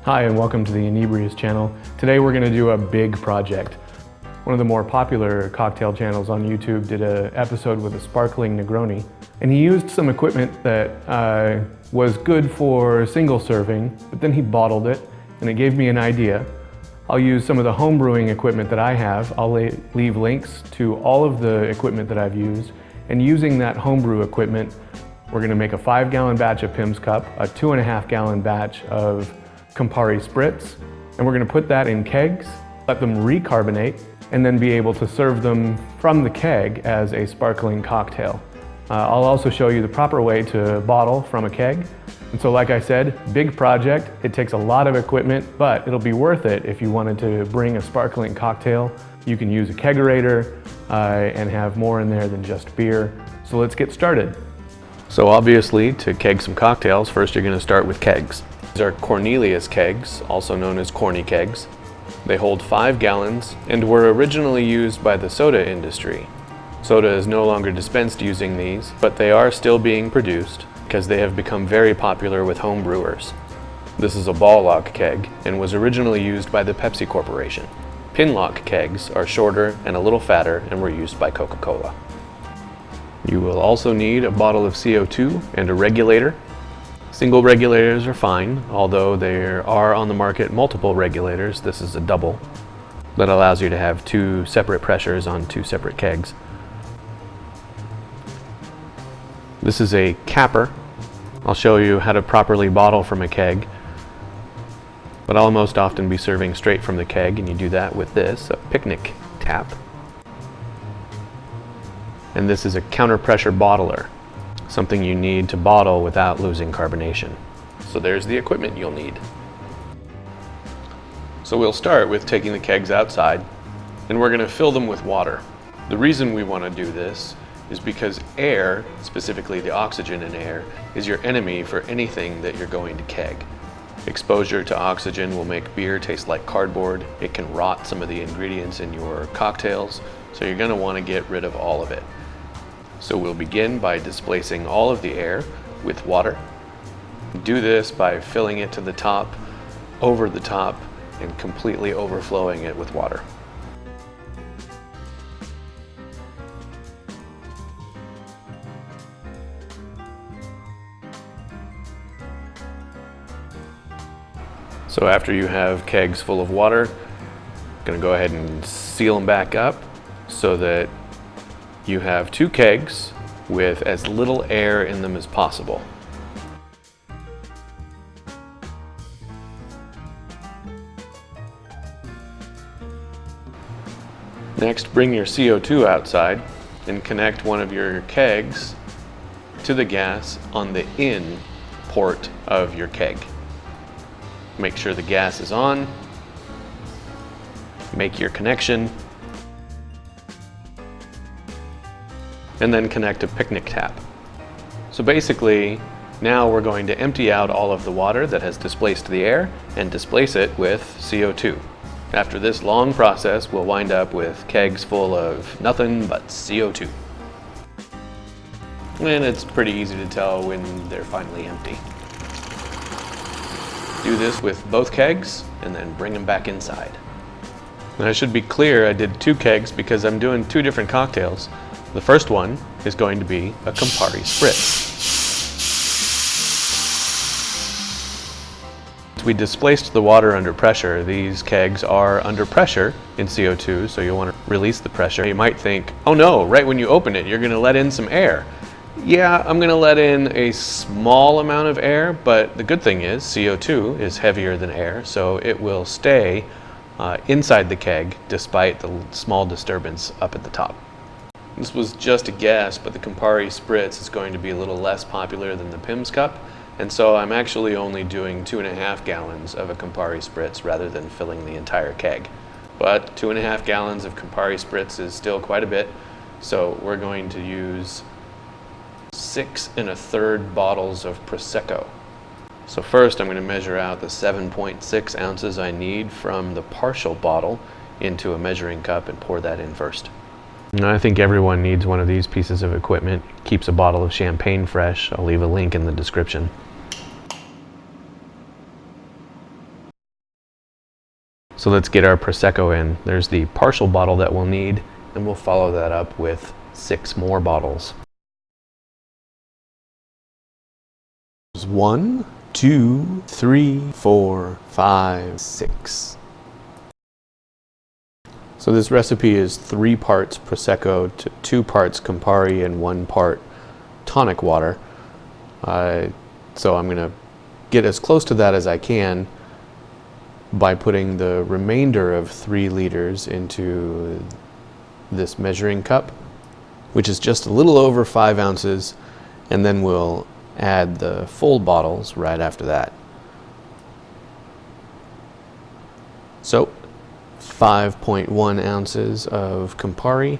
Hi and welcome to the Inebrious channel. Today we're going to do a big project. One of the more popular cocktail channels on YouTube did an episode with a sparkling Negroni, and he used some equipment that was good for single serving, but then he bottled it, and it gave me an idea. I'll use some of the home brewing equipment that I have. I'll leave links to all of the equipment that I've used, and using that homebrew equipment, we're going to make a 5-gallon batch of Pimms cup, a 2.5-gallon batch of Campari Spritz, and we're going to put that in kegs, let them recarbonate, and then be able to serve them from the keg as a sparkling cocktail. I'll also show you the proper way to bottle from a keg. And so like I said, big project. It takes a lot of equipment, but it'll be worth it if you wanted to bring a sparkling cocktail. You can use a kegerator and have more in there than just beer. So let's get started. So obviously, to keg some cocktails, first you're going to start with kegs. These are Cornelius kegs, also known as corny kegs. They hold 5 gallons and were originally used by the soda industry. Soda is no longer dispensed using these, but they are still being produced because they have become very popular with home brewers. This is a ball lock keg and was originally used by the Pepsi Corporation. Pin lock kegs are shorter and a little fatter and were used by Coca-Cola. You will also need a bottle of CO2 and a regulator. Single regulators are fine, although there are on the market multiple regulators. This is a double that allows you to have 2 separate pressures on 2 separate kegs. This is a capper. I'll show you how to properly bottle from a keg, but I'll most often be serving straight from the keg, and you do that with this, a picnic tap. And this is a counter pressure bottler, something you need to bottle without losing carbonation. So there's the equipment you'll need. So we'll start with taking the kegs outside, and we're going to fill them with water. The reason we want to do this is because air, specifically the oxygen in air, is your enemy for anything that you're going to keg. Exposure to oxygen will make beer taste like cardboard. It can rot some of the ingredients in your cocktails, so you're going to want to get rid of all of it. So we'll begin by displacing all of the air with water. Do this by filling it to the top, over the top, and completely overflowing it with water. So after you have kegs full of water, I'm going to go ahead and seal them back up so that you have 2 kegs with as little air in them as possible. Next, bring your CO2 outside and connect one of your kegs to the gas on the in port of your keg. Make sure the gas is on, make your connection, and then connect a picnic tap. So basically, now we're going to empty out all of the water that has displaced the air and displace it with CO2. After this long process, we'll wind up with kegs full of nothing but CO2. And it's pretty easy to tell when they're finally empty. Do this with both kegs and then bring them back inside. And I should be clear, I did 2 kegs because I'm doing 2 different cocktails. The first one is going to be a Campari Spritz. We displaced the water under pressure. These kegs are under pressure in CO2, so you'll want to release the pressure. You might think, oh no, right when you open it, you're going to let in some air. Yeah, I'm going to let in a small amount of air, but the good thing is CO2 is heavier than air, so it will stay inside the keg despite the small disturbance up at the top. This was just a guess, but the Campari Spritz is going to be a little less popular than the Pimms cup, and so I'm actually only doing 2.5 gallons of a Campari Spritz rather than filling the entire keg. But 2.5 gallons of Campari Spritz is still quite a bit, so we're going to use 6 1/3 bottles of Prosecco. So first I'm going to measure out the 7.6 ounces I need from the partial bottle into a measuring cup and pour that in first. And I think everyone needs one of these pieces of equipment. Keeps a bottle of champagne fresh. I'll leave a link in the description. So let's get our Prosecco in. There's the partial bottle that we'll need, and we'll follow that up with 6 more bottles. 1, 2, 3, 4, 5, 6. So this recipe is 3 parts Prosecco to 2 parts Campari and 1 part tonic water. So I'm going to get as close to that as I can by putting the remainder of 3 liters into this measuring cup, which is just a little over 5 ounces, and then we'll add the full bottles right after that. So 5.1 ounces of Campari,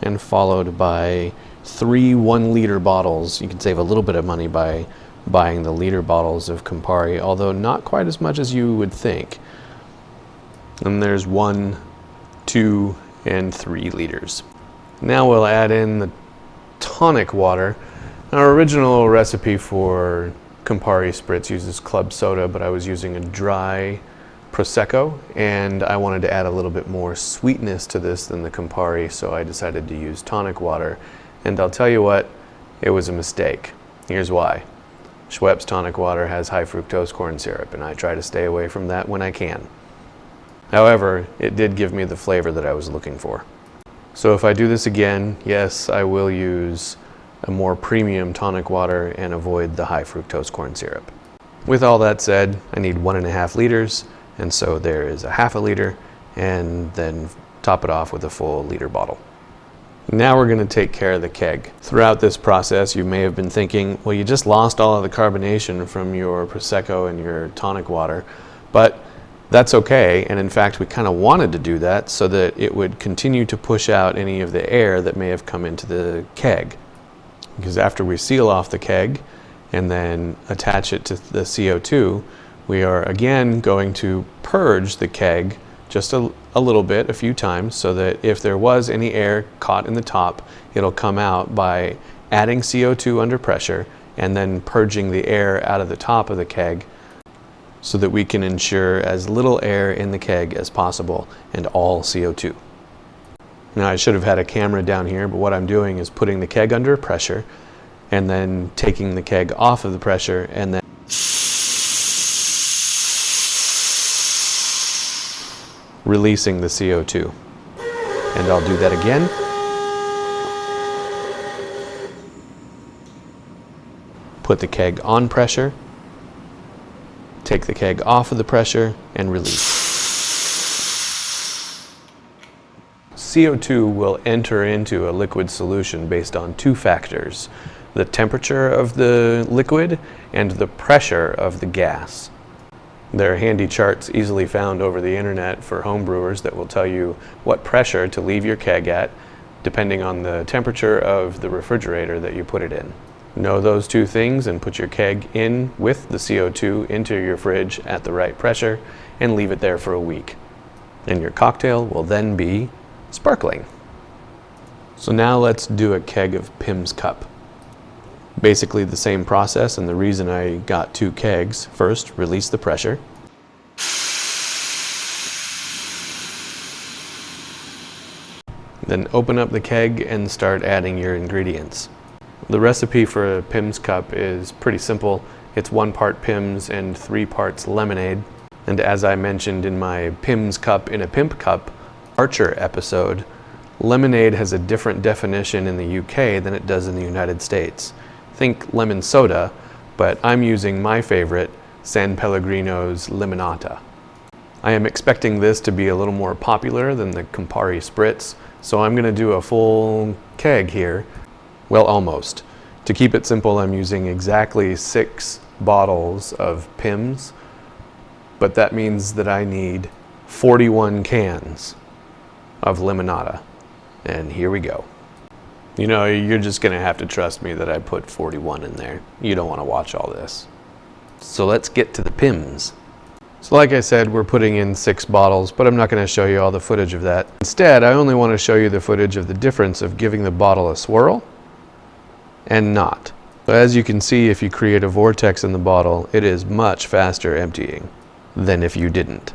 and followed by 3 1-liter bottles. You can save a little bit of money by buying the liter bottles of Campari, although not quite as much as you would think. And there's 1, 2, and 3 liters. Now we'll add in the tonic water. Our original recipe for Campari Spritz uses club soda, but I was using a dry Prosecco, and I wanted to add a little bit more sweetness to this than the Campari, so I decided to use tonic water. And I'll tell you what, it was a mistake. Here's why. Schweppes tonic water has high fructose corn syrup, and I try to stay away from that when I can. However, it did give me the flavor that I was looking for. So if I do this again, yes, I will use a more premium tonic water and avoid the high fructose corn syrup. With all that said, I need 1.5 liters, and so there is a half a liter, and then top it off with a full liter bottle. Now we're going to take care of the keg. Throughout this process, you may have been thinking, well, you just lost all of the carbonation from your Prosecco and your tonic water, but that's okay, and in fact we kind of wanted to do that so that it would continue to push out any of the air that may have come into the keg. Because after we seal off the keg and then attach it to the CO2, we are again going to purge the keg just a little bit, a few times, so that if there was any air caught in the top, it'll come out by adding CO2 under pressure and then purging the air out of the top of the keg, so that we can ensure as little air in the keg as possible and all CO2. Now I should have had a camera down here, but what I'm doing is putting the keg under pressure and then taking the keg off of the pressure and then releasing the CO2. And I'll do that again. Put the keg on pressure, take the keg off of the pressure, and release. CO2 will enter into a liquid solution based on 2 factors: the temperature of the liquid and the pressure of the gas. There are handy charts easily found over the internet for homebrewers that will tell you what pressure to leave your keg at, depending on the temperature of the refrigerator that you put it in. Know those 2 things and put your keg in with the CO2 into your fridge at the right pressure and leave it there for a week. And your cocktail will then be sparkling. So now let's do a keg of Pimms cup. Basically the same process, and the reason I got 2 kegs: first, release the pressure. Then open up the keg and start adding your ingredients. The recipe for a Pimms cup is pretty simple. It's 1 part Pimms and 3 parts lemonade. And as I mentioned in my Pimms cup in a pimp cup Archer episode, lemonade has a different definition in the UK than it does in the United States. Think lemon soda, but I'm using my favorite, San Pellegrino's Limonata. I am expecting this to be a little more popular than the Campari Spritz, so I'm going to do a full keg here. Well, almost. To keep it simple, I'm using exactly 6 bottles of Pimms, but that means that I need 41 cans of Limonata. And here we go. You know, you're just going to have to trust me that I put 41 in there. You don't want to watch all this. So let's get to the Pimms. So like I said, we're putting in 6 bottles, but I'm not going to show you all the footage of that. Instead, I only want to show you the footage of the difference of giving the bottle a swirl and not. So as you can see, if you create a vortex in the bottle, it is much faster emptying than if you didn't.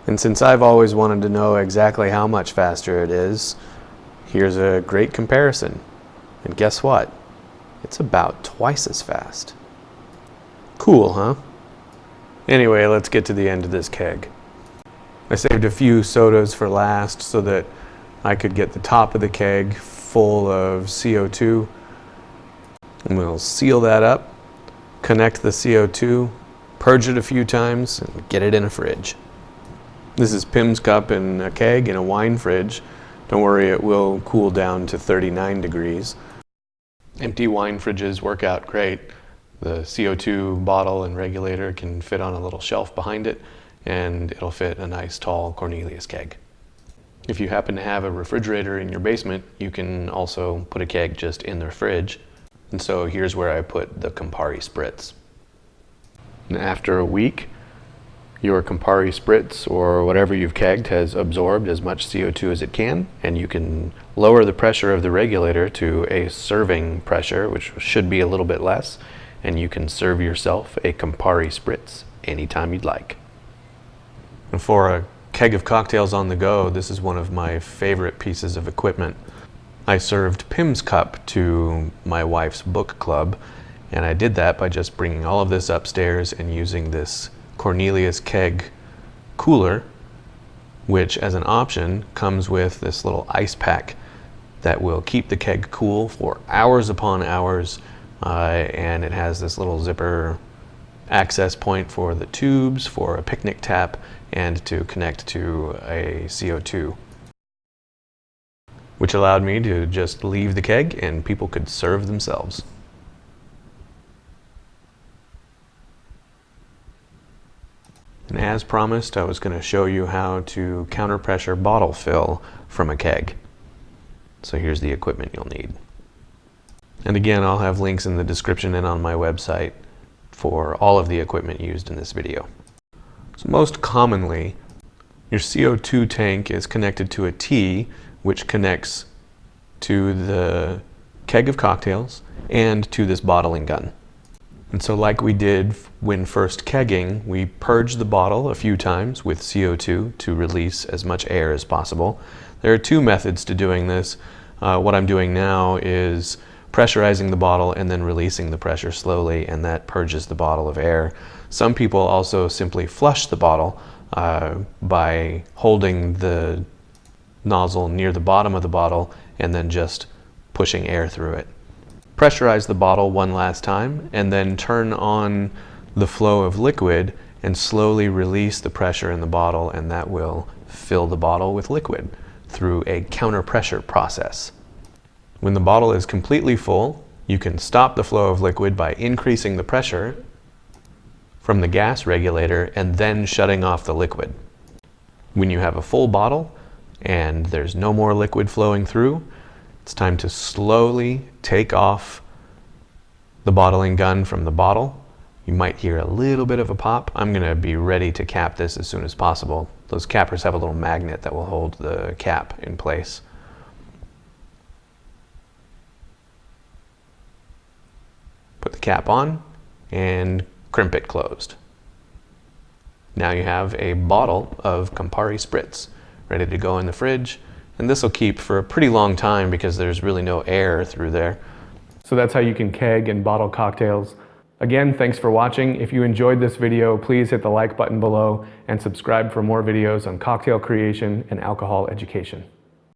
And since I've always wanted to know exactly how much faster it is, here's a great comparison. And guess what? It's about twice as fast. Cool, huh? Anyway, let's get to the end of this keg. I saved a few sodas for last so that I could get the top of the keg full of CO2. And we'll seal that up, connect the CO2, purge it a few times, and get it in a fridge. This is Pimms cup in a keg in a wine fridge. Don't worry, it will cool down to 39 degrees. Empty wine fridges work out great. The CO2 bottle and regulator can fit on a little shelf behind it, and it'll fit a nice tall Cornelius keg. If you happen to have a refrigerator in your basement, you can also put a keg just in the fridge. And so here's where I put the Campari Spritz. And after a week, your Campari Spritz, or whatever you've kegged, has absorbed as much CO2 as it can, and you can lower the pressure of the regulator to a serving pressure, which should be a little bit less, and you can serve yourself a Campari Spritz anytime you'd like. And for a keg of cocktails on the go, this is one of my favorite pieces of equipment. I served Pimms cup to my wife's book club, and I did that by just bringing all of this upstairs and using this Cornelius keg cooler, which as an option comes with this little ice pack that will keep the keg cool for hours upon hours, and it has this little zipper access point for the tubes, for a picnic tap, and to connect to a CO2, which allowed me to just leave the keg and people could serve themselves. And as promised, I was going to show you how to counter-pressure bottle fill from a keg. So here's the equipment you'll need. And again, I'll have links in the description and on my website for all of the equipment used in this video. So most commonly, your CO2 tank is connected to a T, which connects to the keg of cocktails and to this bottling gun. And so like we did when first kegging, we purge the bottle a few times with CO2 to release as much air as possible. There are two methods to doing this. What I'm doing now is pressurizing the bottle and then releasing the pressure slowly, and that purges the bottle of air. Some people also simply flush the bottle by holding the nozzle near the bottom of the bottle and then just pushing air through it. Pressurize the bottle one last time and then turn on the flow of liquid and slowly release the pressure in the bottle, and that will fill the bottle with liquid through a counter pressure process. When the bottle is completely full, you can stop the flow of liquid by increasing the pressure from the gas regulator and then shutting off the liquid. When you have a full bottle and there's no more liquid flowing through, it's time to slowly take off the bottling gun from the bottle. You might hear a little bit of a pop. I'm going to be ready to cap this as soon as possible. Those cappers have a little magnet that will hold the cap in place. Put the cap on and crimp it closed. Now you have a bottle of Campari Spritz ready to go in the fridge, and this will keep for a pretty long time because there's really no air through there. So that's how you can keg and bottle cocktails. Again, thanks for watching. If you enjoyed this video, please hit the like button below and subscribe for more videos on cocktail creation and alcohol education.